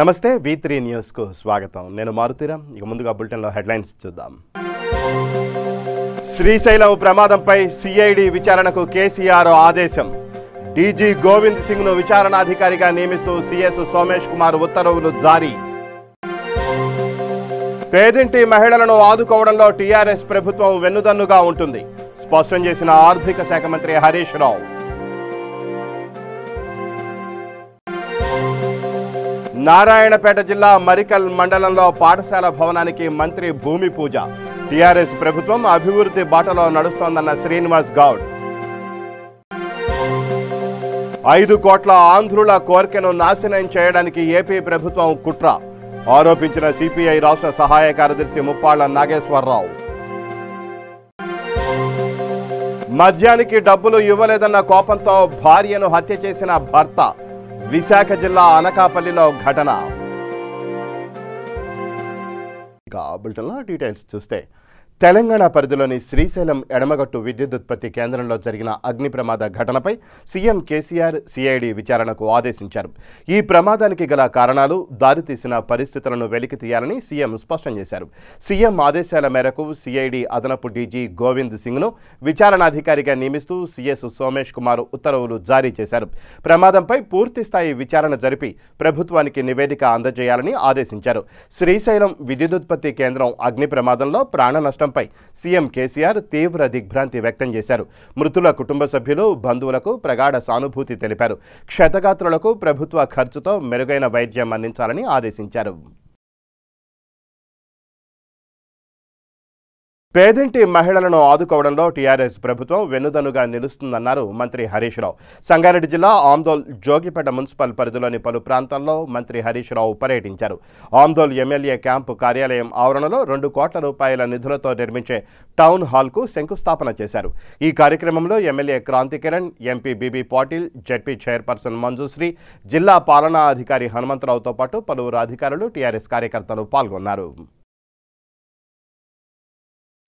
నమస్తే V3 news కు స్వాగతం. నేను మారుతీరామ్. ఇక ముందుగా బులెటిన్ లో హెడ్లైన్స్ చూద్దాం. శ్రీశైలం ప్రమాదంపై సిఐడి విచారణకు కేసీఆర్ ఆదేశం. డీజీ గోవింద్ సింగ్ ను విచారణాధికారిగా నియమిస్తూ సిఎస్ సోమేష్ కుమార్ ఉత్తర్వులు జారీ. పేదింటి మహిళలను ఆదుకోవడంలో టీఆర్ఎస్ ప్రభుత్వం వెన్నుదన్నుగా ఉంటుంది స్పష్టం చేసిన ఆర్థిక శాఖ మంత్రి హరీష్ రావు. నారాయణపేట జిల్లా మరికల్ మండలంలో పాఠశాల భవనానికి మంత్రి భూమి పూజ. టీఆర్ఎస్ ప్రభుత్వం అభివృద్ధి బాటలో నడుస్తోందన్న శ్రీనివాస్ గౌడ్. 5 కోట్ల ఆంధ్రుల కోర్కెను నాశనం చేయడానికి ఏపీ ప్రభుత్వం కుట్ర ఆరోపించిన సిపిఐ రాష్ట్ర సహాయ కార్యదర్శి ముప్పాళ్ల నాగేశ్వరరావు. మద్యానికి డబ్బులు ఇవ్వలేదన్న కోపంతో భార్యను హత్య చేసిన భర్త. విశాఖ జిల్లా అనకాపల్లిలో ఘటన. ఇక బులెటిన్లో డీటెయిల్స్ చూస్తే తెలంగాణ పరిధిలోని శ్రీశైలం ఎడమగట్టు విద్యుదుత్పత్తి కేంద్రంలో జరిగిన అగ్ని ప్రమాద ఘటనపై సీఎం కేసీఆర్ సిఐడి విచారణకు ఆదేశించారు. ఈ ప్రమాదానికి గల కారణాలు, దారితీసిన పరిస్థితులను వెలికి తీయాలని సీఎం స్పష్టం చేశారు. సీఎం ఆదేశాల మేరకు సిఐడి అదనపు డీజీ గోవింద్ సింగ్ను విచారణాధికారిగా నియమిస్తూ సిఎస్ సోమేష్ కుమార్ ఉత్తర్వులు జారీ చేశారు. ప్రమాదంపై పూర్తిస్థాయి విచారణ జరిపి ప్రభుత్వానికి నివేదిక అందజేయాలని ఆదేశించారు. శ్రీశైలం విద్యుదుత్పత్తి కేంద్రం అగ్ని ప్రమాదంలో ప్రాణ నష్టం పై సీఎం కేసీఆర్ తీవ్ర దిగ్భ్రాంతి వ్యక్తం చేశారు. మృతుల కుటుంబ సభ్యులు, బంధువులకు ప్రగాఢ సానుభూతి తెలిపారు. క్షతగాత్రులకు ప్రభుత్వ ఖర్చుతో మెరుగైన వైద్యం అందించాలని ఆదేశించారు. పేదింటి మహిళలను ఆదుకోవడంలో టీఆర్ఎస్ ప్రభుత్వం వెన్నుదన్నుగా నిలుస్తుందన్నారు మంత్రి హరీష్ రావు. సంగారెడ్డి జిల్లా ఆందోళ్ జోగిపేట మున్సిపల్ పరిధిలోని పలు ప్రాంతాల్లో మంత్రి హరీష్ రావు పర్యటించారు. ఆందోళ్ ఎమ్మెల్యే క్యాంపు కార్యాలయం ఆవరణలో 2 కోట్ల రూపాయల నిధులతో నిర్మించే టౌన్ హాల్కు శంకుస్థాపన చేశారు. ఈ కార్యక్రమంలో MLA Kranthi Kiran, MP BB Patil, ZP chairperson Manjushri, జిల్లా పాలనా అధికారి హనుమంతరావుతో పాటు పలువురు అధికారులు, టీఆర్ఎస్ కార్యకర్తలు పాల్గొన్నారు.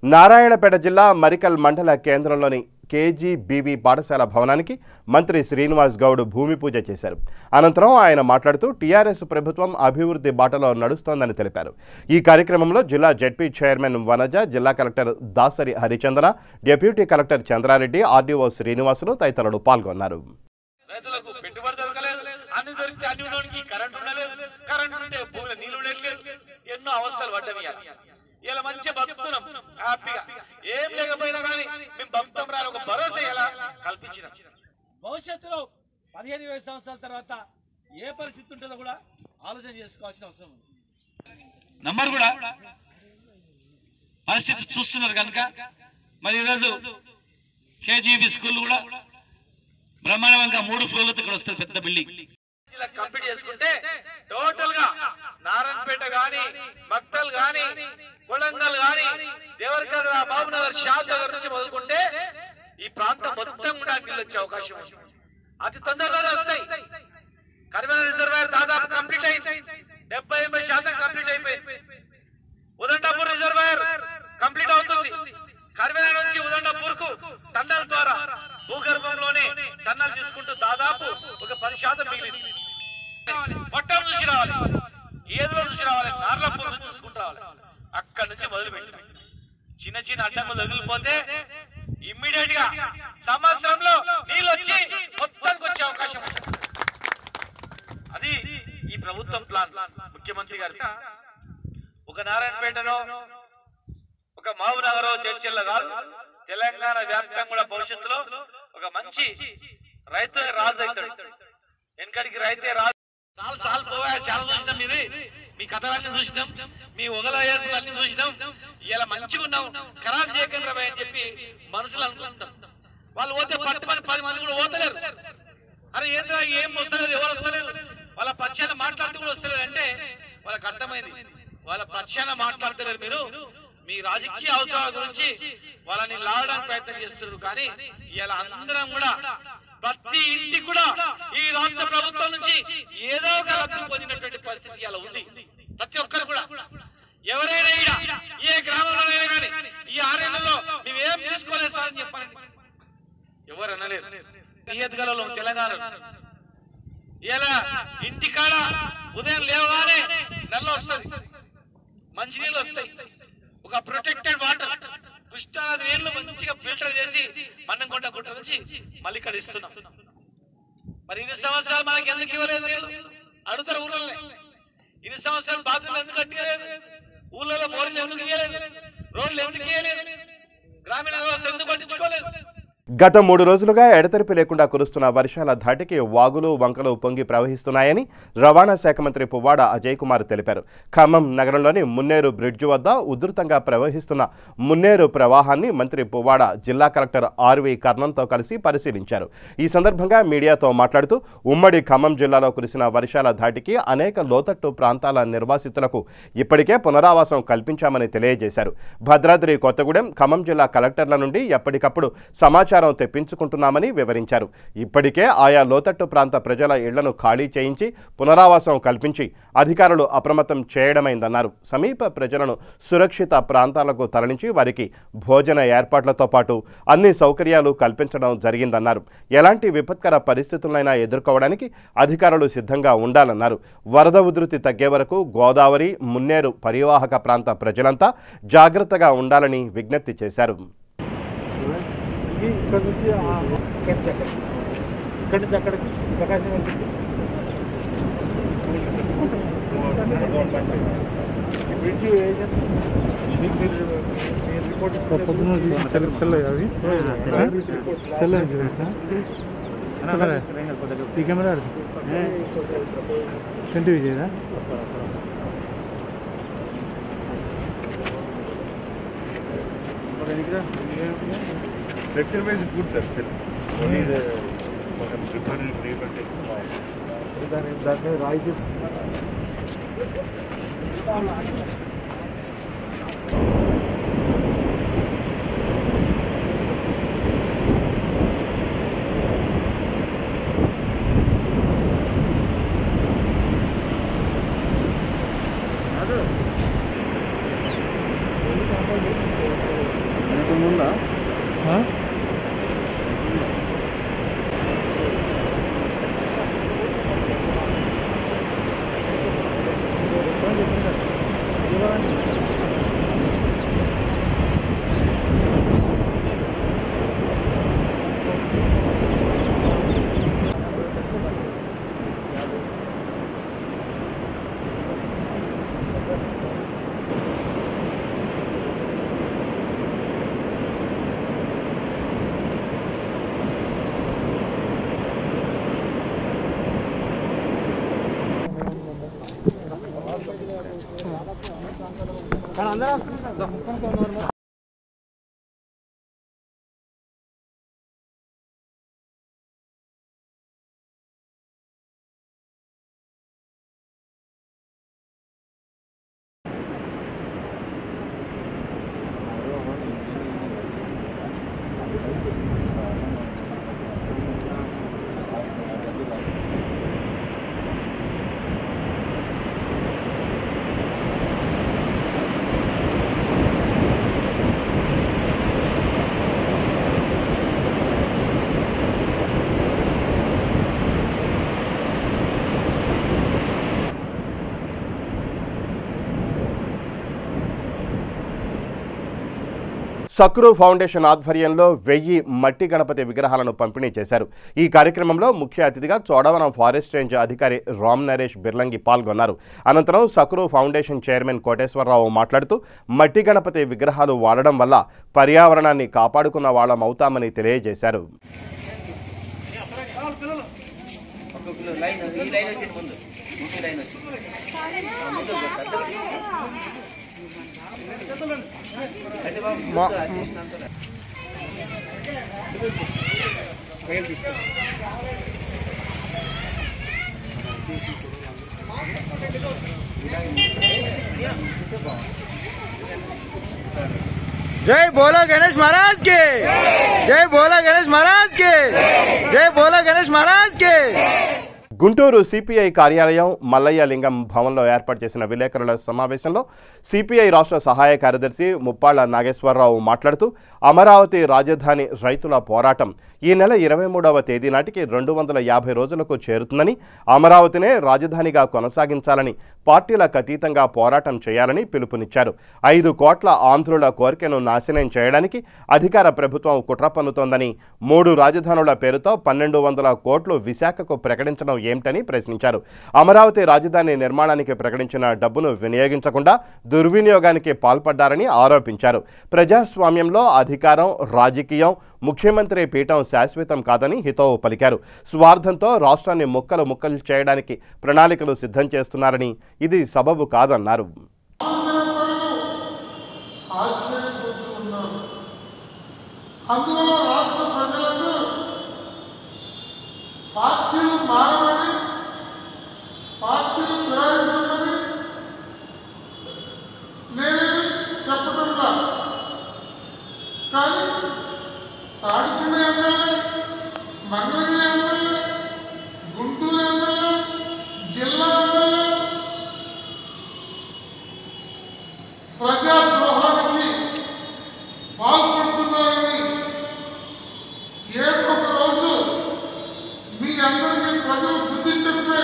నారాయణపేట జిల్లా మరికల్ మండల కేంద్రంలోని కేజీబీవీ పాఠశాల భవనానికి మంత్రి శ్రీనివాస్ గౌడ్ భూమి పూజ చేశారు. అనంతరం ఆయన మాట్లాడుతూ టీఆర్ఎస్ ప్రభుత్వం అభివృద్ధి బాటలో నడుస్తోందని తెలిపారు. ఈ కార్యక్రమంలో జిల్లా జెడ్పీ చైర్మన్ వనజ, జిల్లా collector Dasari Harichandra, deputy collector Chandrareddy, RDO Srinivasulu తదితరులు పాల్గొన్నారు. ఇలా మంచిగా బతుకుతున్నాం హ్యాపీగా. ఏం లేకపోయినా కానీ మేము బతుకుతాం రా ఒక భరోసా ఎలా కల్పించిన భవిష్యత్తులో 15-20 సంవత్సరాల తర్వాత ఏ పరిస్థితి ఉంటుందో కూడా ఆలోచన చేసుకోవాల్సిన అవసరం ఉంది. నంబర్ కూడా పరిస్థితి చూస్తున్నారు కనుక మరి ఈరోజు కేజీబీ స్కూల్ కూడా బ్రహ్మాండంగా 3 ఫ్లోర్లతో ఇక్కడ వస్తుంది పెద్ద బిల్డింగ్. ఇలా కంప్లీట్ చేసుకుంటే టోటల్ గా నారాయణపేట గాని, మక్తల్ గాని, కొడంగల్ గాని, దేవరకద్ర, బాబునగర్, షాద్ నగర్ నుంచి మొదలుకుంటే ఈ ప్రాంతం మొత్తం కూడా నీళ్ళు వచ్చే అవకాశం ఉంది. అతి తొందరలోనే వస్తాయి. కరివేల రిజర్వాయర్ దాదాపు కంప్లీట్ అయింది, 70-80% కంప్లీట్ అయిపోయింది. ఉదండాపూర్ రిజర్వాయర్ కంప్లీట్ అవుతుంది. కరివేల నుంచి ఉదండాపూర్ కు టన్నల్ ద్వారా భూగర్భంలోనే టన్నల్ తీసుకుంటూ దాదాపు ఒక 10% మిగిలింది. మొత్తం చూసి రావాలి, ఏదో చూసి రావాలి, నార్లాపూర్ నుంచి చూసుకుంటూ రావాలి. అక్కడి నుంచి మొదలుపెట్టి చిన్న చిన్న అడ్డంకులు వదిలిపోతే ఇమ్మీడియట్ గా సంవత్సరంలో నీళ్ళు వచ్చి మొత్తానికి వచ్చే అవకాశం ఉంది. అది ఈ ప్రభుత్వం ప్లాన్. ముఖ్యమంత్రి గారు ఒక నారాయణపేటలో, ఒక మహబూబ్నగర్, జడ్చర్ల కాదు, తెలంగాణ వ్యాప్తంగా కూడా భవిష్యత్తులో ఒక మంచి రైతు రాజు అవుతాడు. వెనకడికి రైతే రాజు. సాల్ పోయా చాలా చూసినాం, మీ కథలన్నీ చూసినాం, మీ ఒగలన్నీ చూసినాం. ఇలా మంచిగా ఉన్నాం, ఖరాబ్ చేయకండి రా అని చెప్పి మనసులు అనుకుంటాం. వాళ్ళు పోతే పట్టుమని 10 మంది కూడా పోతలేరు. అరే ఏంద్రా ఏం వస్తలేదు, ఎవరు వస్తలేరు, వాళ్ళ పక్షాన మాట్లాడుతూ కూడా వస్తలేరు అంటే వాళ్ళకి అర్థమైంది వాళ్ళ పక్షాన మాట్లాడతలేరు. మీరు మీ రాజకీయ అవసరాల గురించి వాళ్ళని లాగడానికి ప్రయత్నం చేస్తున్నారు. కానీ ఇలా అందరం కూడా ప్రతి ఇంటికి కూడా ఈ రాష్ట్ర ప్రభుత్వం నుంచి ఏదో ఒక లబ్ధి పొందినటువంటి పరిస్థితి ఇలా ఉంది. ప్రతి ఒక్కరు కూడా ఎవరైనా ఏ గ్రామంలోనైనా కానీ ఈ 6 ఏళ్లలో మేమేం తీసుకోలేదు సార్ అని చెప్పండి, ఎవరు అనలేరు. నియత్ గలలో తెలంగాణ ఇలా ఇంటికాడ ఉదయం లేవగానే నల్ల వస్తుంది, మంచినీళ్ళు వస్తాయి, ఒక ప్రొటెక్టెడ్ వాటర్ కృష్ణానది నీళ్లు మంచిగా ఫిల్టర్ చేసి మన్నంకొండ గుట్ట నుంచి మళ్ళీ ఇక్కడ ఇస్తున్నాం. మరి ఇన్ని సంవత్సరాలు మనకి ఎందుకు ఇవ్వలేదు నీళ్ళు అడుగుతారు ఊళ్ళో. ఇన్ని సంవత్సరాలు బాత్రూమ్లు ఎందుకు కట్టలేదు, ఊళ్ళలో బోర్లు ఎందుకు ఇవ్వలేదు, రోడ్లు ఎందుకు ఇవ్వలేదు, గ్రామీణ వ్యవస్థ ఎందుకు పట్టించుకోలేదు. గత 3 రోజులుగా ఎడతెరిపి లేకుండా కురుస్తున్న వర్షాల ధాటికి వాగులు వంకలు పొంగి ప్రవహిస్తున్నాయని రవాణా శాఖ మంత్రి పువ్వాడ అజయ్ కుమార్ తెలిపారు. ఖమ్మం నగరంలోని మున్నేరు బ్రిడ్జి వద్ద ఉధృతంగా ప్రవహిస్తున్న మున్నేరు ప్రవాహాన్ని మంత్రి పువ్వాడ జిల్లా కలెక్టర్ ఆర్వి కర్ణంతో కలిసి పరిశీలించారు. ఈ సందర్భంగా మీడియాతో మాట్లాడుతూ ఉమ్మడి ఖమ్మం జిల్లాలో కురిసిన వర్షాల ధాటికి అనేక లోతట్టు ప్రాంతాల నిర్వాసితులకు ఇప్పటికే పునరావాసం కల్పించామని తెలియజేశారు. భద్రాద్రి కొత్తగూడెం ఖమ్మం జిల్లా కలెక్టర్ల నుండి ఎప్పటికప్పుడు సమాచారం తెప్పించుకుంటున్నామని వివరించారు. ఇప్పటికే ఆయా లోతట్టు ప్రాంత ప్రజల ఇళ్లను ఖాళీ చేయించి పునరావాసం కల్పించి అధికారులు అప్రమత్తం చేయడమైందన్నారు. సమీప ప్రజలను సురక్షిత ప్రాంతాలకు తరలించి వారికి భోజన ఏర్పాట్లతో పాటు అన్ని సౌకర్యాలు కల్పించడం జరిగిందన్నారు. ఎలాంటి విపత్కర పరిస్థితులైనా ఎదుర్కోవడానికి అధికారులు సిద్ధంగా ఉండాలన్నారు. వరద ఉధృతి తగ్గే వరకు గోదావరి మున్నేరు పరివాహక ప్రాంత ప్రజలంతా జాగ్రత్తగా ఉండాలని విజ్ఞప్తి చేశారు. ఇక్కడ నుంచి అక్కడికి ప్రకాశం వెళ్తుంది. బ్రిడ్జ్ రిపోర్ట్ సెల్ అవి సెల్ ఈ camera centi విజయదా lecture wise good lecture. Only the preparing pre-package. That may rise it. Sakru foundation ఆధ్వర్యంలో 1000 మట్టి గణపతి విగ్రహాలను పంపిణీ చేశారు. ఈ కార్యక్రమంలో ముఖ్య అతిథిగా చోడవరం ఫారెస్ట్ రేంజ్ అధికారి రామ్ నరేష్ బిర్లంగి పాల్గొన్నారు. అనంతరం సక్రు ఫౌండేషన్ చైర్మన్ కోటేశ్వరరావు మాట్లాడుతూ మట్టి గణపతి విగ్రహాలు వాడడం వల్ల పర్యావరణాన్ని కాపాడుకున్న వాళ్ళమవుతామని తెలియజేశారు. जय बोलो गणेश महाराज के, जय बोलो गणेश महाराज के, जय बोलो गणेश महाराज के। గుంటూరు సిపిఐ కార్యాలయం మల్లయ్య లింగం భవన్లో ఏర్పాటు చేసిన విలేకరుల సమావేశంలో సిపిఐ రాష్ట్ర సహాయ కార్యదర్శి ముప్పాళ్ల నాగేశ్వరరావు మాట్లాడుతూ అమరావతి రాజధాని రైతుల పోరాటం ఈ నెల 23వ తేదీ నాటికి 250 రోజులకు చేరుతుందని, అమరావతినే రాజధానిగా కొనసాగించాలని, పార్టీలకు అతీతంగా పోరాటం చేయాలని పిలుపునిచ్చారు. 5 కోట్ల ఆంధ్రుల కోరికను నాశనం చేయడానికి అధికార ప్రభుత్వం కుట్ర పన్నుతోందని, 3 రాజధానుల పేరుతో 1200 కోట్లు విశాఖకు ప్రకటించడం ఏమిటని ప్రశ్నించారు. అమరావతి రాజధాని నిర్మాణానికి ప్రకటించిన డబ్బును వినియోగించకుండా దుర్వినియోగానికి పాల్పడ్డారని ఆరోపించారు. ప్రజాస్వామ్యంలో అధికారం, రాజకీయం, ముఖ్యమంత్రి పీఠం శాశ్వతం కాదని హితవు పలికారు. స్వార్థంతో రాష్ట్రాన్ని ముక్కలు ముక్కలు చేయడానికి ప్రణాళికలు సిద్ధం చేస్తున్నారని, ఇది సబబు కాదన్నారు. అందువల్ల రాష్ట్ర ప్రజలందరూ పార్టీలు మారమని, పార్టీలు ఫిరాయించమని నేనేమి చెప్పడంలా. కానీ Tadikonda MLA, Mangalagiri MLA, Guntur MLA, జిల్లా ఎమ్మెల్యే ప్రజాద్రోహానికి పాల్పడుతున్నారని ఏదో ఒక రోజు మీ అందరికీ ప్రజలు బుద్ధి చెప్పే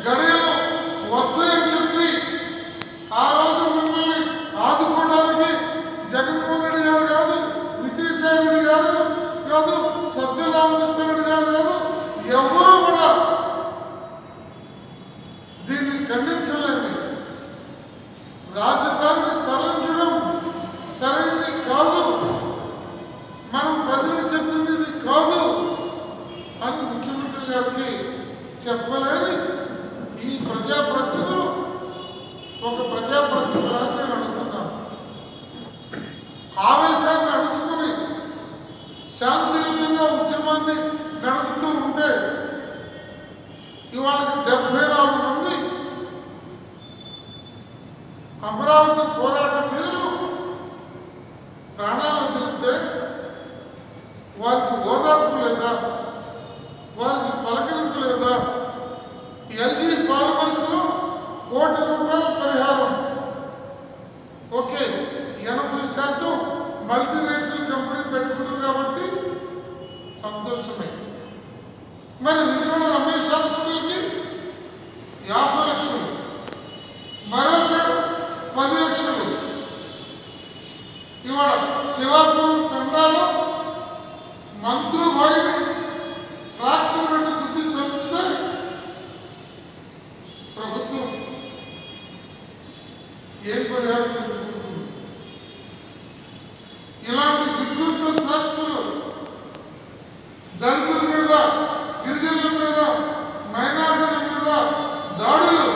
గడియలు వస్తాయని చెప్పి ఆ రోజు మిమ్మల్ని ఆదుకోవడానికి జగన్మోహన్ రెడ్డి గారు కాదు, విజయసాయి రెడ్డి గారు కాదు, సజ్జల రామకృష్ణారెడ్డి గారు కాదు, ఎవరూ కూడా దీన్ని ఖండించలేదు. రాజధానిని తరలించడం సరైనది కాదు, మనం ప్రజలు చెప్పింది ఇది కాదు అని ముఖ్యమంత్రి గారికి చెప్పలేని ఈ ప్రజాప్రతినిధులు ఒక ప్రజాప్రతినిధులని నేను అడుగుతున్నాను. ఆవేశాన్ని అడుచుకుని శాంతియుతంగా ఉద్యమాన్ని నడుపుతూ ఉంటే ఇవాళ 74 మంది అమరావతి పోరాట వీరులు ప్రాణాలు వదిలితే వారికి ఓదార్పు లేదా, వారికి పలకరింపు లేదా? ఎల్జీ పాలిమర్స్లో ₹1 కోటి పరిహారం. ఓకే, 80% మల్టీనేషనల్ కంపెనీ పెట్టుకుంటుంది కాబట్టి సంతోషమే. మరి విజయవాడ రమేష్ హాస్పిటల్కి 50 లక్షలు, మరొకడు 10 లక్షలు. ఇవాళ శివాపురం తండాలో మంత్రుభాయిని ఫ్రాక్చర్ పెట్టి బుద్ధి చెప్తే ప్రభుత్వం ఏం పరిహారం పెట్టుకుంటుంది? ఇలాంటి వికృత శాస్త్రులు దళితుల మీద, గిరిజనుల మీద, మైనారిటీల మీద దాడులు,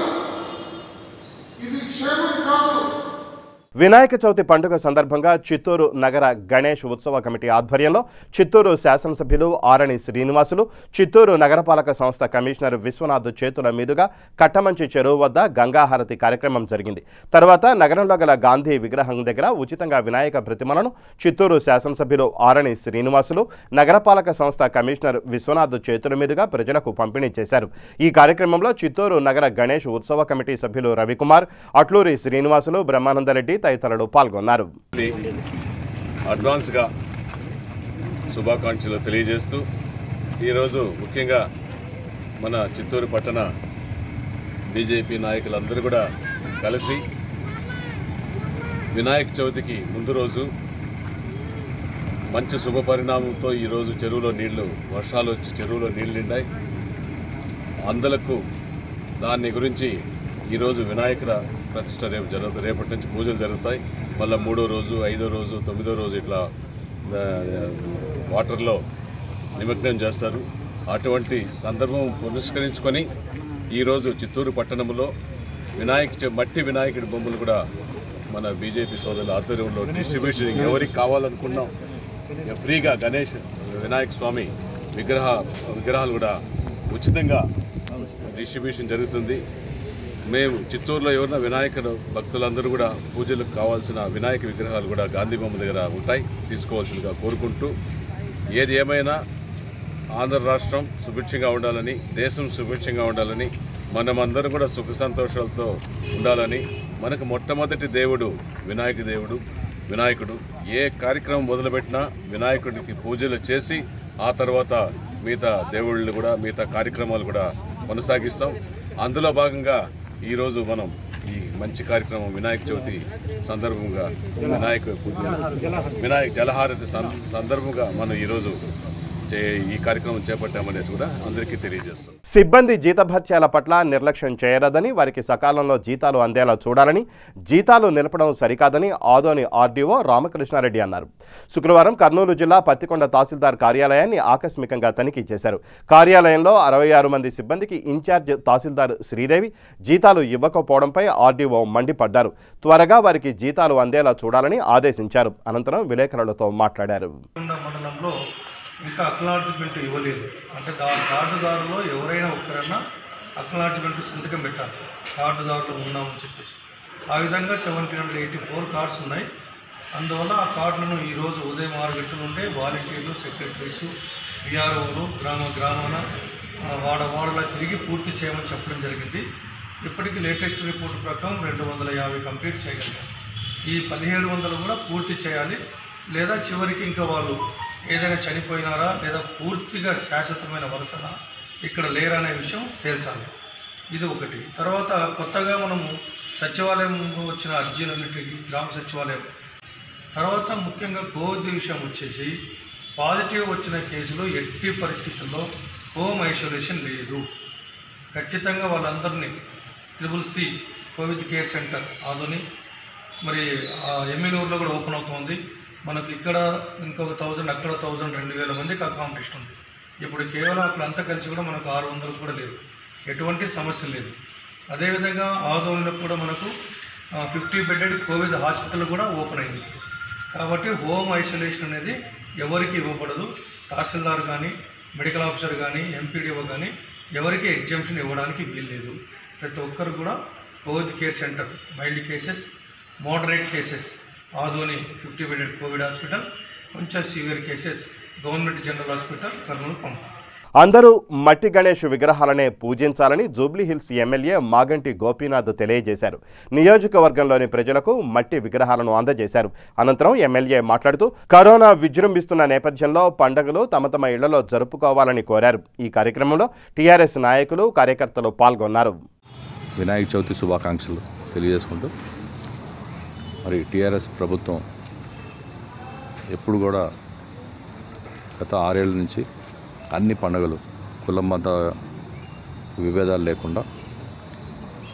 ఇది క్షేమం కాదు. వినాయక చవితి పండుగ సందర్భంగా చిత్తూరు నగర గణేష్ ఉత్సవ కమిటీ ఆధ్వర్యంలో చిత్తూరు శాసనసభ్యులు ఆరణి శ్రీనివాసులు, చిత్తూరు నగరపాలక సంస్థ కమిషనర్ విశ్వనాథ్ చేతుల మీదుగా కట్టమంచి చెరువు వద్ద గంగాహారతి కార్యక్రమం జరిగింది. తర్వాత నగరంలో గల గాంధీ విగ్రహం దగ్గర ఉచితంగా వినాయక ప్రతిమలను చిత్తూరు శాసనసభ్యులు ఆరణి శ్రీనివాసులు, నగరపాలక సంస్థ కమిషనర్ విశ్వనాథ్ చేతుల మీదుగా ప్రజలకు పంపిణీ చేశారు. ఈ కార్యక్రమంలో చిత్తూరు నగర గణేష్ ఉత్సవ కమిటీ సభ్యులు రవికుమార్, అట్లూరి శ్రీనివాసులు, బ్రహ్మానందరెడ్డి తదితరులు పాల్గొన్నారు. అడ్వాన్స్గా శుభాకాంక్షలు తెలియజేస్తూ ఈరోజు ముఖ్యంగా మన చిత్తూరు పట్టణ బీజేపీ నాయకులందరూ కూడా కలిసి వినాయక చవితికి ముందు రోజు మంచి శుభ పరిణామంతో ఈరోజు చెరువులో నీళ్లు, వర్షాలు వచ్చి చెరువులో నీళ్లు నిండాయి. అందులకు దాని గురించి ఈరోజు వినాయకుల ప్రతిష్ట రేపు జరుగుతుంది. రేపటి నుంచి పూజలు జరుగుతాయి. మళ్ళీ 3వ రోజు, 5వ రోజు, 9వ రోజు ఇట్లా వాటర్లో నిమగ్నం చేస్తారు. అటువంటి సందర్భం పురస్కరించుకొని ఈరోజు చిత్తూరు పట్టణంలో మట్టి వినాయకుడి బొమ్మలు కూడా మన బీజేపీ సోదరుల ఆధ్వర్యంలో డిస్ట్రిబ్యూషన్ ఎవరికి కావాలనుకున్నాం ఫ్రీగా గణేష్ వినాయక స్వామి విగ్రహాలు కూడా ఉచితంగా డిస్ట్రిబ్యూషన్ జరుగుతుంది. మేము చిత్తూరులో ఎవరైనా వినాయకుడు భక్తులందరూ కూడా పూజలకు కావాల్సిన వినాయక విగ్రహాలు కూడా గాంధీ బొమ్మ దగ్గర ఉంటాయి, తీసుకోవాల్సిందిగా కోరుకుంటూ, ఏది ఏమైనా ఆంధ్ర రాష్ట్రం సుభిక్షంగా ఉండాలని, దేశం సుభిక్షంగా ఉండాలని, మనమందరం కూడా సుఖ సంతోషాలతో ఉండాలని, మనకు మొట్టమొదటి దేవుడు వినాయకుడు. ఏ కార్యక్రమం మొదలుపెట్టినా వినాయకుడికి పూజలు చేసి ఆ తర్వాత మిగతా దేవుళ్ళు కూడా మిగతా కార్యక్రమాలు కూడా కొనసాగిస్తాం. అందులో భాగంగా ఈరోజు మనం ఈ మంచి కార్యక్రమం వినాయక చవితి సందర్భంగా వినాయక జలహారతి సందర్భంగా మనం ఈరోజు ఈ కార్యక్రమం చేపట్టామనేసి కూడా అందరికీ తెలియజేస్తాం. సిబ్బంది జీతభత్యాల పట్ల నిర్లక్ష్యం చేయరాదని, వారికి సకాలంలో జీతాలు అందేలా చూడాలని, జీతాలు నిలపడం సరికాదని ఆదోని ఆర్డీఓ రామకృష్ణారెడ్డి అన్నారు. శుక్రవారం కర్నూలు జిల్లా పత్తికొండ తహసీల్దార్ కార్యాలయాన్ని ఆకస్మికంగా తనిఖీ చేశారు. కార్యాలయంలో 66 మంది సిబ్బందికి ఇన్ఛార్జ్ తహసీల్దార్ శ్రీదేవి జీతాలు ఇవ్వకపోవడంపై ఆర్డీఓ మండిపడ్డారు. త్వరగా వారికి జీతాలు అందేలా చూడాలని ఆదేశించారు. అనంతరం విలేకరులతో మాట్లాడారు. ఇంకా అక్నాలెడ్జ్మెంట్ ఇవ్వలేదు అంటే కార్డుదారులో ఎవరైనా ఒక్కరైనా అక్నాలెడ్జ్మెంట్ సంతకం పెట్టాలి, కార్డుదారులు ఉన్నామని చెప్పేసి. ఆ విధంగా 1784 కార్డ్స్ ఉన్నాయి. అందువల్ల ఆ కార్డులను ఈరోజు ఉదయం 6 గంటల నుండే వాలంటీర్లు, సెక్రటరీసు, విఆర్ఓలు గ్రామాన వాడలా తిరిగి పూర్తి చేయమని చెప్పడం జరిగింది. ఇప్పటికీ లేటెస్ట్ రిపోర్ట్ ప్రకారం 250 కంప్లీట్ చేయగలిగాం. ఈ 1700 కూడా పూర్తి చేయాలి. లేదా చివరికి ఇంకా వాళ్ళు ఏదైనా చనిపోయినారా లేదా పూర్తిగా శాశ్వతమైన వలసన ఇక్కడ లేరా అనే విషయం తేల్చాలి. ఇది ఒకటి. తర్వాత కొత్తగా మనము సచివాలయంలో వచ్చిన అర్జీలన్నిటికీ గ్రామ సచివాలయం తర్వాత ముఖ్యంగా కోవిడ్ విషయం వచ్చేసి పాజిటివ్ వచ్చిన కేసులో ఎట్టి పరిస్థితుల్లో హోమ్ ఐసోలేషన్ లేదు. ఖచ్చితంగా వాళ్ళందరినీ CCC Covid care centre Adoni మరి ఎమ్మెల్యూరులో కూడా ఓపెన్ అవుతుంది. మనకు ఇక్కడ ఇంకొక 1000 అక్కడ 1000 2000 మందికి అకామిడేషన్ ఉంది. ఇప్పుడు కేవలం అక్కడ అంతా కలిసి కూడా మనకు 600 కూడా లేదు, ఎటువంటి సమస్య లేదు. అదేవిధంగా ఆదోనిలో కూడా మనకు 50 బెడెడ్ కోవిడ్ హాస్పిటల్ కూడా ఓపెన్ అయింది. కాబట్టి హోమ్ ఐసోలేషన్ అనేది ఎవరికి ఇవ్వబడదు. తహసీల్దార్ కానీ, మెడికల్ ఆఫీసర్ కానీ, ఎంపీడీఓ కానీ ఎవరికి ఎగ్జామ్షన్ ఇవ్వడానికి వీల్లేదు. ప్రతి ఒక్కరు కూడా Covid care centre, mild cases, moderate cases Adoni 50 bedded Covid hospital, కొంచెం severe cases government general hospital Kurnool పంపారు. అందరూ మట్టి గణేష్ విగ్రహాలనే పూజించాలని జూబ్లీహిల్స్ ఎమ్మెల్యే మాగంటి గోపీనాథ్ తెలియజేశారు. నియోజకవర్గంలోని ప్రజలకు మట్టి విగ్రహాలను అందజేశారు. అనంతరం ఎమ్మెల్యే మాట్లాడుతూ కరోనా విజృంభిస్తున్న నేపథ్యంలో పండుగలు తమ ఇళ్లలో జరుపుకోవాలని కోరారు. ఈ కార్యక్రమంలో టీఆర్ఎస్ నాయకులు, కార్యకర్తలు పాల్గొన్నారు. వినాయక చవితి శుభాకాంక్షలు తెలియజేసుకుంటూ మరి టీఆర్ఎస్ ప్రభుత్వం ఎప్పుడు కూడా గత 6 ఏళ్ళ నుంచి అన్ని పండుగలు కులం మత విభేదాలు లేకుండా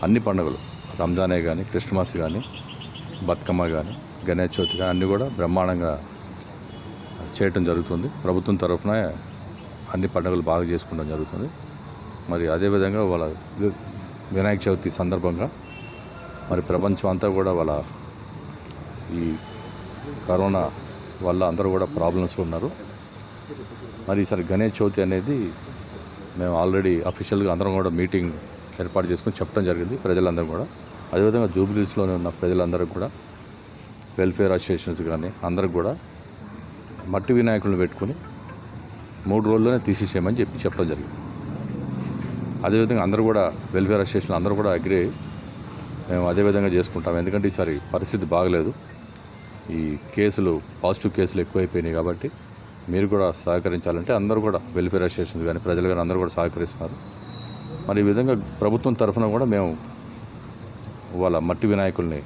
అన్ని పండుగలు రంజానే కానీ, క్రిస్మస్ కానీ, బతుకమ్మ కానీ, గణేష్ చవితి కానీ అన్నీ కూడా బ్రహ్మాండంగా చేయటం జరుగుతుంది. ప్రభుత్వం తరఫున అన్ని పండుగలు బాగా చేసుకోవడం జరుగుతుంది. మరి అదేవిధంగా వాళ్ళ వినాయక చవితి సందర్భంగా మరి ప్రపంచం అంతా కూడా వాళ్ళ ఈ కరోనా వల్ల అందరూ కూడా ప్రాబ్లమ్స్ ఉన్నారు. మరి ఈసారి గణేష్ చవితి అనేది మేము ఆల్రెడీ అఫీషియల్గా అందరం కూడా మీటింగ్ ఏర్పాటు చేసుకొని చెప్పడం జరిగింది ప్రజలందరూ కూడా. అదేవిధంగా జూబ్లీస్లోనే ఉన్న ప్రజలందరికీ కూడా వెల్ఫేర్ అసోసియేషన్స్ కానీ అందరికి కూడా మట్టి వినాయకులను పెట్టుకుని 3 రోజుల్లోనే తీసేసేయమని చెప్పడం జరిగింది. అదేవిధంగా అందరూ కూడా వెల్ఫేర్ అసోసియేషన్ అందరూ కూడా అగ్రి మేము అదేవిధంగా చేసుకుంటాం. ఎందుకంటే ఈసారి పరిస్థితి బాగలేదు, ఈ పాజిటివ్ కేసులు ఎక్కువైపోయినాయి. కాబట్టి మీరు కూడా సహకరించాలంటే అందరూ కూడా వెల్ఫేర్ అసోసియేషన్స్ కానీ ప్రజలు కానీ అందరూ కూడా సహకరిస్తున్నారు. మరి ఈ విధంగా ప్రభుత్వం తరఫున కూడా మేము వాళ్ళ మట్టి వినాయకుల్ని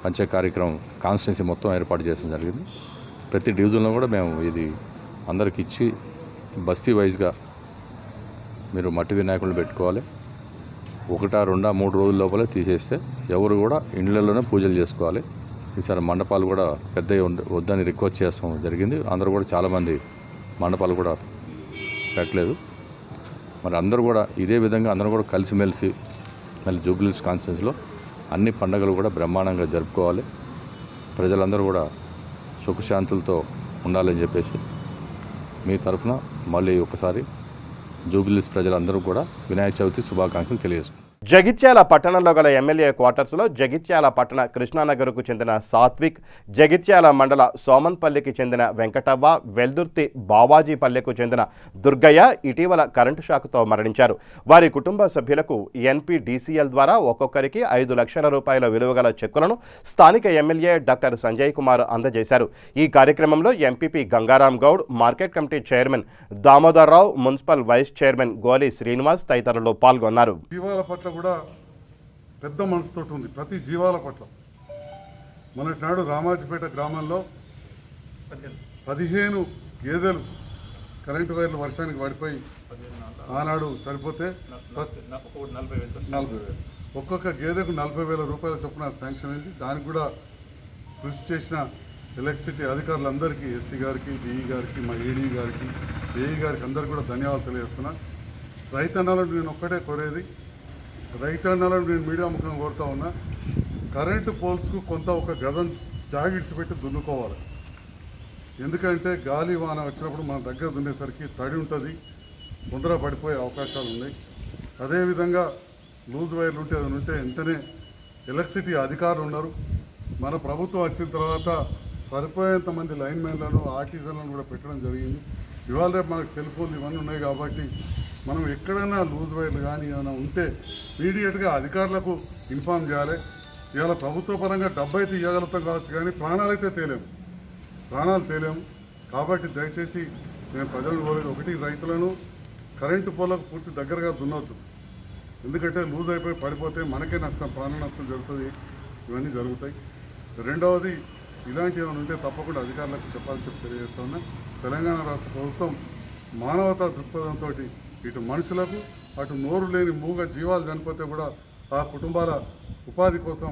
పంచే కార్యక్రమం కాన్స్టిట్యున్సీ మొత్తం ఏర్పాటు చేయడం జరిగింది. ప్రతి డివిజన్లో కూడా మేము ఇది అందరికి ఇచ్చి బస్తీ వైజ్గా మీరు మట్టి వినాయకులను పెట్టుకోవాలి, 1, 2, 3 రోజుల లోపలే తీసేస్తే ఎవరు కూడా ఇండ్లలోనే పూజలు చేసుకోవాలి. ఈసారి మండపాలు కూడా పెద్దవి వద్దని రిక్వెస్ట్ చేస్తాం జరిగింది. అందరూ కూడా చాలామంది మండపాలు కూడా పెట్టలేదు. మరి అందరూ కూడా ఇదే విధంగా అందరూ కూడా కలిసిమెలిసి మళ్ళీ జూబ్లీహిల్స్ కాన్స్టిట్యున్సీలో అన్ని పండుగలు కూడా బ్రహ్మాండంగా జరుపుకోవాలి, ప్రజలందరూ కూడా సుఖశాంతులతో ఉండాలని చెప్పేసి మీ తరఫున మళ్ళీ ఒకసారి జూబ్లీహిల్స్ ప్రజలందరూ కూడా వినాయక చవితి శుభాకాంక్షలు తెలియజేస్తున్నాం. జగిత్యాల పట్టణంలో గల ఎమ్మెల్యే క్వార్టర్స్లో జగిత్యాల పట్టణ కృష్ణానగర్కు చెందిన సాత్విక్, జగిత్యాల మండల సోమన్పల్లికి చెందిన వెంకటవ్వ, వెల్దుర్తి బావాజీపల్లెకు చెందిన దుర్గయ్య ఇటీవల కరెంటు షాక్తో మరణించారు. వారి కుటుంబ సభ్యులకు NPDCL ద్వారా ఒక్కొక్కరికి 5 లక్షల రూపాయల విలువగల చెక్కులను స్థానిక ఎమ్మెల్యే డాక్టర్ సంజయ్ కుమార్ అందజేశారు. ఈ కార్యక్రమంలో MPP Gangaram Goud, market committee chairman Damodar Rao, municipal vice chairman Goli Srinivas తదితరులు పాల్గొన్నారు. కూడా పెద్ద మనసుతో ఉంది ప్రతి జీవాల పట్ల. మొన్నటి నాడు రామాజీపేట గ్రామంలో 15 గేదెలు కరెంటు వైర్లు వర్షానికి పడిపోయి ఆనాడు చనిపోతే 40,000 ఒక్కొక్క గేదెకు 40,000 రూపాయల చొప్పున శాంక్షన్ అయింది. దానికి కూడా కృషి చేసిన ఎలక్ట్రిసిటీ అధికారులందరికీ, ఎస్సీ గారికి, డిఈ గారికి, మా ఏడీ గారికి, ఏఈ గారికి అందరికీ కూడా ధన్యవాదాలు తెలియజేస్తున్నా. రైతన్నలను నేను ఒక్కటే కోరేది, రైతన్నలను నేను మీడియా ముఖంగా కోరుతా ఉన్నా, కరెంటు పోల్స్కు కొంత ఒక గజం జాగిడ్స్ పెట్టి దున్నుకోవాలి. ఎందుకంటే గాలి వాన వచ్చినప్పుడు మన దగ్గర దున్నేసరికి తడి ఉంటుంది, ముందర పడిపోయే అవకాశాలు ఉన్నాయి. అదేవిధంగా లూజ్ వైర్లు ఉంటే అది ఉంటే వెంటనే ఎలక్ట్రిసిటీ అధికారులు ఉన్నారు. మన ప్రభుత్వం వచ్చిన తర్వాత సరిపోయేంత మంది లైన్ మ్యాన్లను, ఆర్టిజన్లను కూడా పెట్టడం జరిగింది. ఇవాళ రేపు మనకు సెల్ ఫోన్లు ఇవన్నీ ఉన్నాయి కాబట్టి మనం ఎక్కడైనా లూజ్ వైర్లు కానీ ఏమైనా ఉంటే ఇమీడియట్గా అధికారులకు ఇన్ఫామ్ చేయాలి. ఇవాళ ప్రభుత్వ పరంగా డబ్బు అయితే ఇవ్వగలుగుతాం కావచ్చు, కానీ ప్రాణాలు తేలేము. కాబట్టి దయచేసి నేను ప్రజలను కోరేది ఒకటి, రైతులను కరెంటు పోలకు పూర్తి దగ్గరగా దున్నొద్దు. ఎందుకంటే లూజ్ అయిపోయి పడిపోతే మనకే నష్టం, ప్రాణ నష్టం జరుగుతుంది, ఇవన్నీ జరుగుతాయి. రెండవది, ఇలాంటివి ఏమైనా ఉంటే తప్పకుండా అధికారులకు చెప్పాలని తెలియజేస్తున్నా. తెలంగాణ రాష్ట్ర ప్రభుత్వం మానవతా దృక్పథంతో ఇటు మనుషులకు, అటు నోరు లేని మూగ జీవాలు చనిపోతే కూడా ఆ కుటుంబాల ఉపాధి కోసం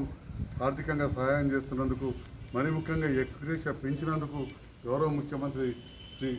ఆర్థికంగా సహాయం చేస్తున్నందుకు, మరి ముఖ్యంగా ఎక్స్గ్రేషియా పెంచినందుకు గౌరవ ముఖ్యమంత్రి శ్రీ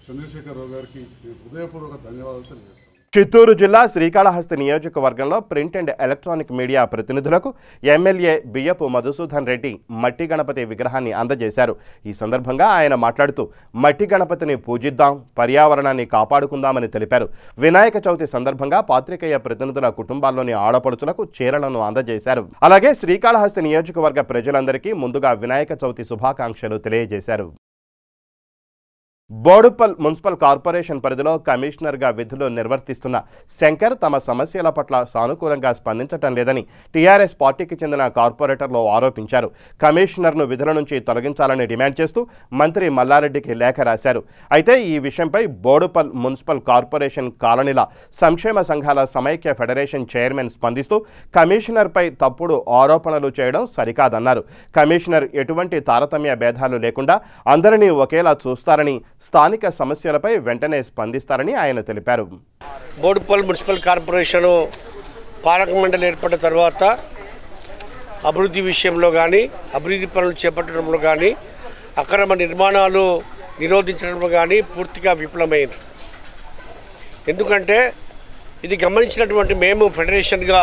చంద్రశేఖరరావు గారికి నేను హృదయపూర్వక ధన్యవాదాలు తెలియజేస్తాను. చిత్తూరు జిల్లా శ్రీకాళహస్తి నియోజకవర్గంలో ప్రింట్ అండ్ ఎలక్ట్రానిక్ మీడియా ప్రతినిధులకు ఎమ్మెల్యే బియ్యపు మధుసూదన్ రెడ్డి మట్టి గణపతి విగ్రహాన్ని అందజేశారు. ఈ సందర్భంగా ఆయన మాట్లాడుతూ మట్టి గణపతిని పూజిద్దాం, పర్యావరణాన్ని కాపాడుకుందామని తెలిపారు. వినాయక చవితి సందర్భంగా పాత్రికేయ ప్రతినిధుల కుటుంబాల్లోని ఆడపడుచులకు చీరలను అందజేశారు. అలాగే శ్రీకాళహస్తి నియోజకవర్గ ప్రజలందరికీ ముందుగా వినాయక చవితి శుభాకాంక్షలు తెలియజేశారు. బోడుపల్ మున్సిపల్ కార్పొరేషన్ పరిధిలో కమిషనర్గా విధులు నిర్వర్తిస్తున్న శంకర్ తమ సమస్యల పట్ల సానుకూలంగా స్పందించటం లేదని టీఆర్ఎస్ పార్టీకి చెందిన కార్పొరేటర్లు ఆరోపించారు. కమిషనర్ను విధుల నుంచి తొలగించాలని డిమాండ్ చేస్తూ మంత్రి మల్లారెడ్డికి లేఖ రాశారు. అయితే ఈ విషయంపై బోడుపల్ మున్సిపల్ కార్పొరేషన్ కాలనీల సంక్షేమ సంఘాల సమైక్య ఫెడరేషన్ చైర్మన్ స్పందిస్తూ కమిషనర్పై తప్పుడు ఆరోపణలు చేయడం సరికాదన్నారు. కమిషనర్ ఎటువంటి తారతమ్య భేదాలు లేకుండా అందరినీ ఒకేలా చూస్తారని, స్థానిక సమస్యలపై వెంటనే స్పందిస్తారని ఆయన తెలిపారు. బోడుపల్ మున్సిపల్ కార్పొరేషన్ పాలక మండలి ఏర్పడిన తర్వాత అభివృద్ధి విషయంలో కానీ, అభివృద్ధి పనులు చేపట్టడంలో కానీ, అక్రమ నిర్మాణాలు నిరోధించడంలో కానీ పూర్తిగా విఫలమైంది. ఎందుకంటే ఇది గమనించినటువంటి మేము ఫెడరేషన్గా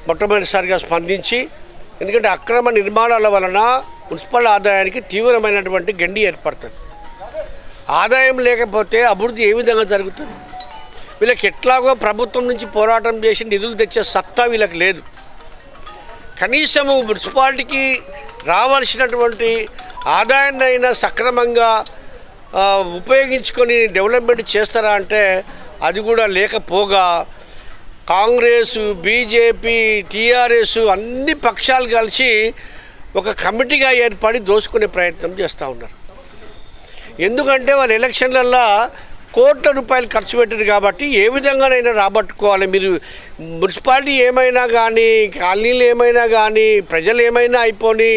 మొట్టమొదటిసారిగా స్పందించి, ఎందుకంటే అక్రమ నిర్మాణాల వలన మున్సిపల్ ఆదాయానికి తీవ్రమైనటువంటి గండి ఏర్పడుతుంది. ఆదాయం లేకపోతే అభివృద్ధి ఏ విధంగా జరుగుతుంది? వీళ్ళకి ఎట్లాగో ప్రభుత్వం నుంచి పోరాటం చేసి నిధులు తెచ్చే సత్తా వీళ్ళకి లేదు. కనీసము మున్సిపాలిటీకి రావాల్సినటువంటి ఆదాయాన్ని అయినా సక్రమంగా ఉపయోగించుకొని డెవలప్మెంట్ చేస్తారా అంటే అది కూడా లేకపోగా కాంగ్రెస్, బీజేపీ, టీఆర్ఎస్ అన్ని పక్షాలు కలిసి ఒక కమిటీగా ఏర్పడి దోచుకునే ప్రయత్నం చేస్తూ ఉన్నారు. ఎందుకంటే వాళ్ళు ఎలక్షన్లల్లో కోట్ల రూపాయలు ఖర్చు పెట్టారు కాబట్టి ఏ విధంగానైనా రాబట్టుకోవాలి. మీరు మున్సిపాలిటీ ఏమైనా కానీ, కాలనీలు ఏమైనా కానీ, ప్రజలు ఏమైనా అయిపోయి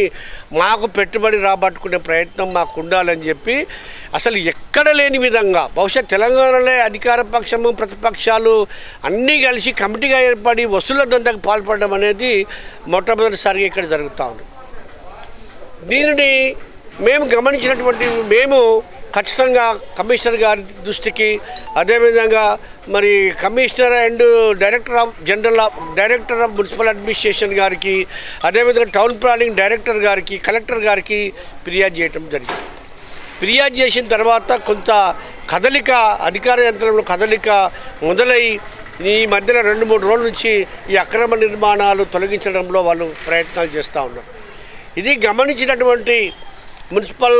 మాకు పెట్టుబడి రాబట్టుకునే ప్రయత్నం మాకు ఉండాలని చెప్పి అసలు ఎక్కడ లేని విధంగా బహుశా తెలంగాణలో అధికార పక్షము, ప్రతిపక్షాలు అన్నీ కలిసి కమిటీగా ఏర్పడి వసూళ్ల దందాకు పాల్పడడం అనేది మొట్టమొదటిసారిగా ఇక్కడ జరుగుతూ ఉంది. దీనిని మేము గమనించినటువంటి మేము ఖచ్చితంగా కమిషనర్ గారి దృష్టికి, అదేవిధంగా మరి commissioner and director of municipal administration గారికి, అదేవిధంగా టౌన్ ప్లానింగ్ డైరెక్టర్ గారికి, కలెక్టర్ గారికి ఫిర్యాదు చేయడం జరిగింది. ఫిర్యాదు చేసిన తర్వాత కొంత కదలిక, అధికార యంత్రంలో కదలిక మొదలై ఈ మధ్యన 2-3 రోజుల నుంచి ఈ అక్రమ నిర్మాణాలు తొలగించడంలో వాళ్ళు ప్రయత్నాలు చేస్తూ ఉన్నారు. ఇది గమనించినటువంటి మున్సిపల్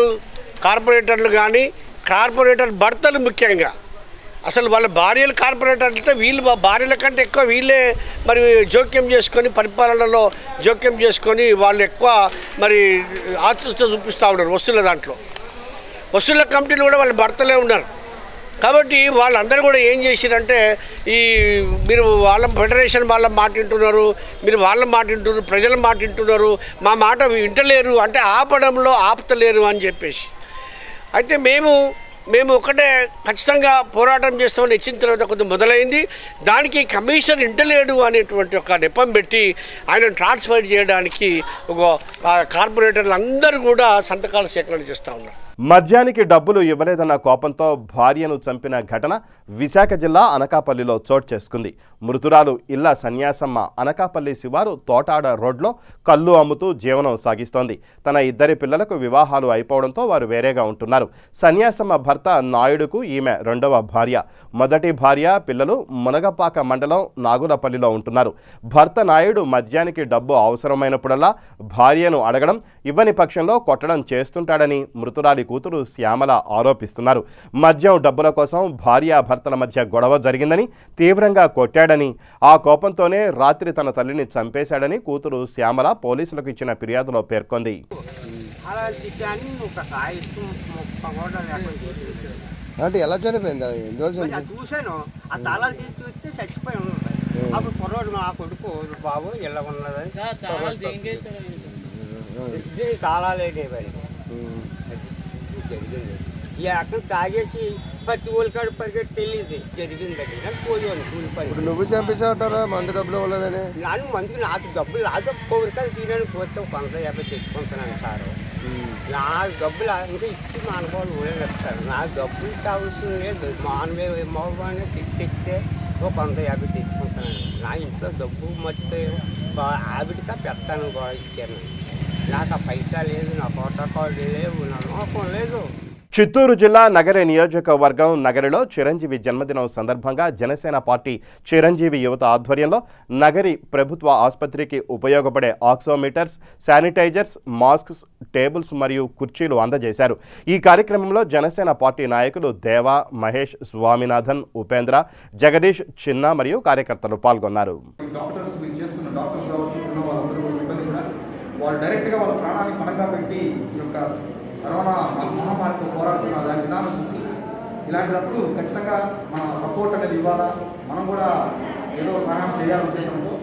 కార్పొరేటర్లు కానీ కార్పొరేటర్ భర్తలు ముఖ్యంగా అసలు వాళ్ళ భార్యలు కార్పొరేటర్లతో వీళ్ళు భార్యల కంటే ఎక్కువ వీళ్ళే మరి జోక్యం చేసుకొని పరిపాలనలో జోక్యం చేసుకొని వాళ్ళు ఎక్కువ మరి ఆతృత చూపిస్తూ ఉన్నారు. వసూళ్ళ కమిటీలు కూడా వాళ్ళ భర్తలే ఉన్నారు. కాబట్టి వాళ్ళందరూ కూడా ఏం చేసిరంటే ఈ మీరు వాళ్ళ ఫెడరేషన్ వాళ్ళ మాట వింటున్నారు, మీరు వాళ్ళ మాట వింటున్నారు, ప్రజల మాట వింటున్నారు, మా మాట వింటలేరు అంటే ఆపడంలో ఆపుతలేరు అని చెప్పేసి. అయితే మేము ఒకటే ఖచ్చితంగా పోరాటం చేస్తామని ఇచ్చిన తర్వాత కొంచెం మొదలైంది. దానికి కమిషనర్ ఇంటలేడు అనేటువంటి ఒక నెపం పెట్టి ఆయన ట్రాన్స్ఫర్ చేయడానికి ఒక కార్పొరేటర్లు అందరూ కూడా సంతకాలు సేకరణ చేస్తూ ఉన్నారు. మద్యానికి డబ్బులు ఇవ్వలేదన్న కోపంతో భార్యను చంపిన ఘటన విశాఖ జిల్లా అనకాపల్లిలో చోటు చేసుకుంది. మృతురాలు ఇళ్ల సన్యాసమ్మ అనకాపల్లి శివారు తోటాడ రోడ్లో కళ్ళు అమ్ముతూ జీవనం సాగిస్తోంది. తన 2 పిల్లలకు వివాహాలు అయిపోవడంతో వారు వేరేగా ఉంటున్నారు. సన్యాసమ్మ భర్త నాయుడుకు ఈమె 2వ భార్య. మొదటి భార్య పిల్లలు మునగపాక మండలం నాగులపల్లిలో ఉంటున్నారు. భర్త నాయుడు మద్యానికి డబ్బు అవసరమైనప్పుడల్లా భార్యను అడగడం, ఇవ్వని పక్షంలో కొట్టడం చేస్తుంటాడని మృతురాలి కూతురు శ్యామల ఆరోపిస్తున్నారు. మద్యం డబ్బుల కోసం భార్యాభర్తల మధ్య గొడవ జరిగిందని, తీవ్రంగా కొట్టాడని, ఆ కోపంతోనే రాత్రి తన తల్లిని చంపేశాడని కూతురు శ్యామల పోలీసులకు ఇచ్చిన ఫిర్యాదులో పేర్కొంది. అంటే ఎలా చనిపోయింది? చూశాను, ఆ తాళాలు తీసి చూస్తే చచ్చిపోయి ఉన్నది. అప్పుడు పొరపాటు మా కొడుకు బాబు ఇలా ఉన్నదని తాళాలేనే జరిగింది. ఈ అక్కడ తాగేసి ప్రతి ఊళ్ళకాడు పరిగెట్టి వెళ్ళింది జరిగిందండి. నాకు పోయాను కూలిపని. నువ్వు చంపేసావుంటారా మందు డబ్బులు ఇవ్వలేదని? మంచిగా నాకు డబ్బులు రాదు, కోరికలు తీరని పోతే 150 తెచ్చుకుంటున్నాను సారు. నా డబ్బులు ఇంకా ఇచ్చి మా అనుభవాలు ఊళ్ళో చెప్తారు. నాకు డబ్బులు కావాల్సిన లేదు. మానవే తెచ్చితే 150 తెచ్చుకుంటున్నాను. నా ఇంట్లో డబ్బు మొత్తం ఆవిడగా పెడతాను ఇచ్చాను. నాకు ఆ పైసా లేదు, నా ప్రోటోకాల్ లేవు, నా నమ్మకం లేదు. చిత్తూరు జిల్లా నగరి నియోజకవర్గం నగరిలో చిరంజీవి జన్మదినం సందర్భంగా జనసేన పార్టీ చిరంజీవి యువత ఆధ్వర్యంలో నగరి ప్రభుత్వ ఆసుపత్రికి ఉపయోగపడే ఆక్సిమీటర్స్, శానిటైజర్స్, మాస్క్స్, టేబుల్స్ మరియు కుర్చీలు అందజేశారు. ఈ కార్యక్రమంలో జనసేన పార్టీ నాయకులు దేవా, మహేష్, స్వామినాథన్, ఉపేంద్ర, జగదీష్, చిన్న మరియు కార్యకర్తలు పాల్గొన్నారు. వాళ్ళు డైరెక్ట్గా వాళ్ళ ప్రాణాన్ని పణంగా పెట్టి ఈ యొక్క కరోనా మహమ్మారితో పోరాడుతున్న దాని విధానం చూసి ఇలాంటప్పుడు ఖచ్చితంగా మన సపోర్ట్ అనేది ఇవ్వాలా, మనం కూడా ఏదో సహాయం చేయాలనే ఉద్దేశంతో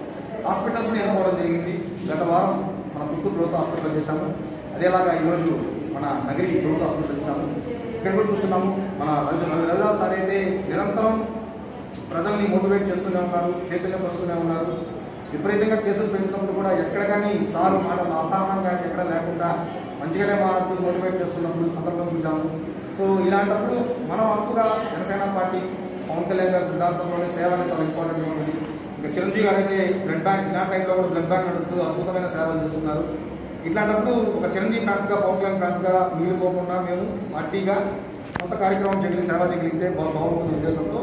హాస్పిటల్స్ని ఎన్నుకోవడం జరిగింది. గత వారం మన పుత్తూరు ప్రభుత్వ హాస్పిటల్ చేశాము. అదేలాగా ఈరోజు మన నగరి ప్రభుత్వ హాస్పిటల్ చేశాము. ఇక్కడ కూడా చూస్తున్నాము మన రవిరాజ్ సార్ అయితే నిరంతరం ప్రజల్ని మోటివేట్ చేస్తూనే ఉన్నారు, చైతన్యపరుస్తూనే ఉన్నారు. విపరీతంగా కేసులు పెంచినప్పుడు కూడా ఎక్కడ కానీ సారు మాట అసహనం కానీ ఎక్కడ లేకుండా మంచిగానే మాట్లాడుతూ మోటివేట్ చేస్తున్నప్పుడు సందర్భం చూసాము. సో ఇలాంటప్పుడు మనం అంతగా జనసేన పార్టీ పవన్ కళ్యాణ్ గారి సిద్ధాంతంలోనే సేవ అనేది చాలా ఇంపార్టెంట్ ఉంటుంది. ఇంకా చిరంజీవి గారు అయితే బ్లడ్ బ్యాంక్ నా టైంలో కూడా బ్లడ్ బ్యాంక్ నడుపుతూ అద్భుతమైన సేవలు చేస్తున్నారు. ఇట్లాంటప్పుడు ఒక చిరంజీవి ఫ్యాన్స్గా, పవన్ కళ్యాణ్ ఫ్యాన్స్గా మిగిలిపోకుండా మేము పార్టీగా కొంత కార్యక్రమం సేవ చేయగలిగితే బాగుంటుంది ఉద్దేశంతో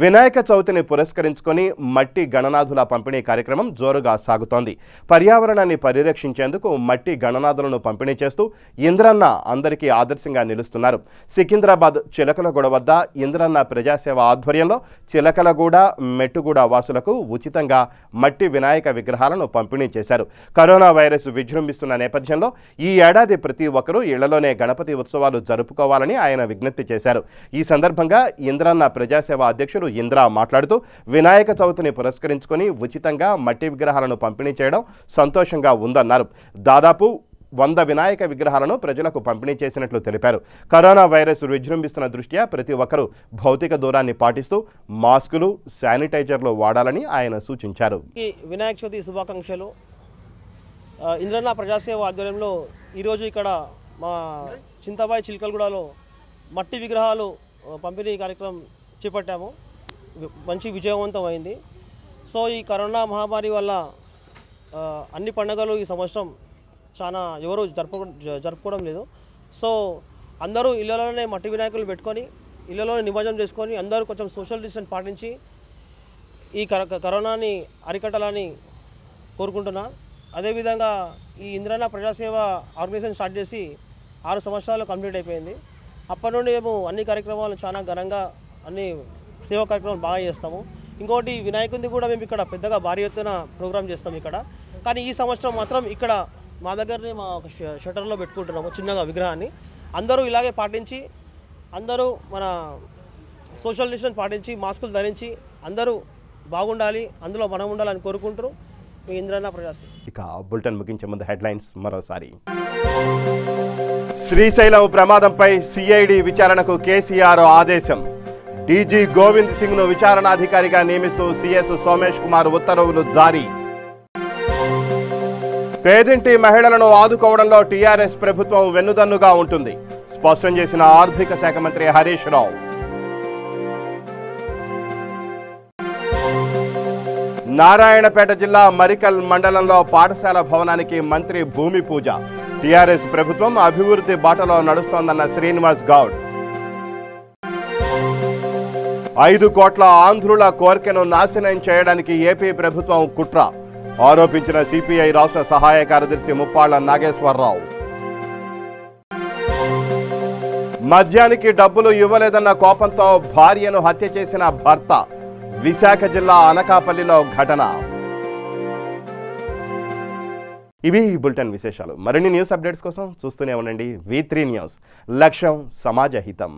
వినాయక చవితిని పురస్కరించుకొని మట్టి గణనాథుల పంపిణీ కార్యక్రమం జోరుగా సాగుతోంది. పర్యావరణాన్ని పరిరక్షించేందుకు మట్టి గణనాథులను పంపిణీ చేస్తూ ఇంద్రన్న అందరికీ ఆదర్శంగా నిలుస్తున్నారు. సికింద్రాబాద్ చిలకలగూడ వద్ద ఇంద్రన్న ప్రజాసేవ ఆధ్వర్యంలో చిలకలగూడ, మెట్టుగూడ వాసులకు ఉచితంగా మట్టి వినాయక విగ్రహాలను పంపిణీ చేశారు. కరోనా వైరస్ విజృంభిస్తున్న నేపథ్యంలో ఈ ఏడాది ప్రతి ఒక్కరూ ఇళ్లలోనే గణపతి ఉత్సవాలు జరుపుకోవాలని ఆయన విజ్ఞప్తి చేశారు. ఈ సందర్భంగా ఇంద్రన్న ప్రజాసేవ అధ్యక్షుడు ఇంద్ర మాట్లాడుతూ వినాయక చవితిని పురస్కరించుకొని ఉచితంగా మట్టి విగ్రహాలను పంపిణీ చేయడం సంతోషంగా ఉందన్నారు. దాదాపు 100 వినాయక విగ్రహాలను ప్రజలకు పంపిణీ చేసినట్లు తెలిపారు. కరోనా వైరస్ విజృంభిస్తున్న దృష్ట్యా ప్రతి ఒక్కరూ భౌతిక దూరాన్ని పాటిస్తూ మాస్కులు, శానిటైజర్లు వాడాలని ఆయన సూచించారు. వినాయక చవితి శుభాకాంక్షలు. ఇంద్రన్న ప్రజాసేవ ఆధ్వర్యంలో ఈరోజు ఇక్కడ మా చింతబాయి చిలకలగూడలో మట్టి విగ్రహాలు పంపిణీ కార్యక్రమం చేపట్టాము. మంచి విజయవంతం అయింది. సో ఈ కరోనా మహమ్మారి వల్ల అన్ని పండుగలు ఈ సంవత్సరం చాలా ఎవరు జరుపుకోవడం లేదు. సో అందరూ ఇళ్లలోనే మట్టి వినాయకులు పెట్టుకొని ఇళ్లలోనే నిమజ్జనం చేసుకొని అందరూ కొంచెం సోషల్ డిస్టెన్స్ పాటించి ఈ కరోనాని అరికట్టాలని కోరుకుంటున్నా. అదేవిధంగా ఈ ఇంద్రన్న ప్రజాసేవ ఆర్గనైజేషన్ స్టార్ట్ చేసి 6 సంవత్సరాలు కంప్లీట్ అయిపోయింది. అప్పటి నుండి మేము అన్ని కార్యక్రమాలు చాలా ఘనంగా అన్ని సేవా కార్యక్రమాలు బాగా చేస్తాము. ఇంకోటి వినాయకుడిని కూడా మేము ఇక్కడ పెద్దగా భారీ ఎత్తున ప్రోగ్రామ్ చేస్తాం ఇక్కడ. కానీ ఈ సంవత్సరం మాత్రం ఇక్కడ మా దగ్గరనే మా ఒక షటర్లో పెట్టుకుంటున్నాము చిన్నగా విగ్రహాన్ని. అందరూ ఇలాగే పాటించి అందరూ మన సోషల్ డిస్టెన్స్ పాటించి మాస్కులు ధరించి అందరూ బాగుండాలి, అందులో మనం ఉండాలని కోరుకుంటూ మీ ఇంద్రన్న ప్రజాసేవ. ఇక బులెటిన్ ముగించే ముందు హెడ్లైన్స్ మరోసారి. శ్రీశైలం ప్రమాదంపై సిఐడి విచారణకు కేసీఆర్ ఆదేశం. డీజీ గోవింద్ సింగ్ను విచారణాధికారిగా నియమిస్తూ సీఎస్ సోమేష్ కుమార్ ఉత్తర్వులు జారీ. పేదింటి మహిళలను ఆదుకోవడంలో టీఆర్ఎస్ ప్రభుత్వం వెన్నుదన్నుగా ఉంటుంది స్పష్టం చేసిన ఆర్థిక శాఖ మంత్రి హరీష్ రావు. నారాయణపేట జిల్లా మరికల్ మండలంలో పాఠశాల భవనానికి మంత్రి భూమి పూజ. టీఆర్ఎస్ ప్రభుత్వం అభివృద్ధి బాటలో నడుస్తోందన్న శ్రీనివాస్ గౌడ్. 5 కోట్ల ఆంధ్రుల కోర్కెను నాశనం చేయడానికి ఏపీ ప్రభుత్వం కుట్ర ఆరోపించిన సిపిఐ రాష్ట్ర సహాయ కార్యదర్శి ముప్పాళ్ల నాగేశ్వరరావు. మద్యానికి డబ్బులు ఇవ్వలేదన్న కోపంతో భార్యను హత్య చేసిన భర్త. విశాఖ జిల్లా అనకాపల్లిలో ఘటన. ఇవి బులెటిన్ విశేషాలు. మరిన్ని న్యూస్ అప్డేట్స్ కోసం చూస్తూనే ఉండండి V3 న్యూస్. లక్ష్యం సమాజ హితం.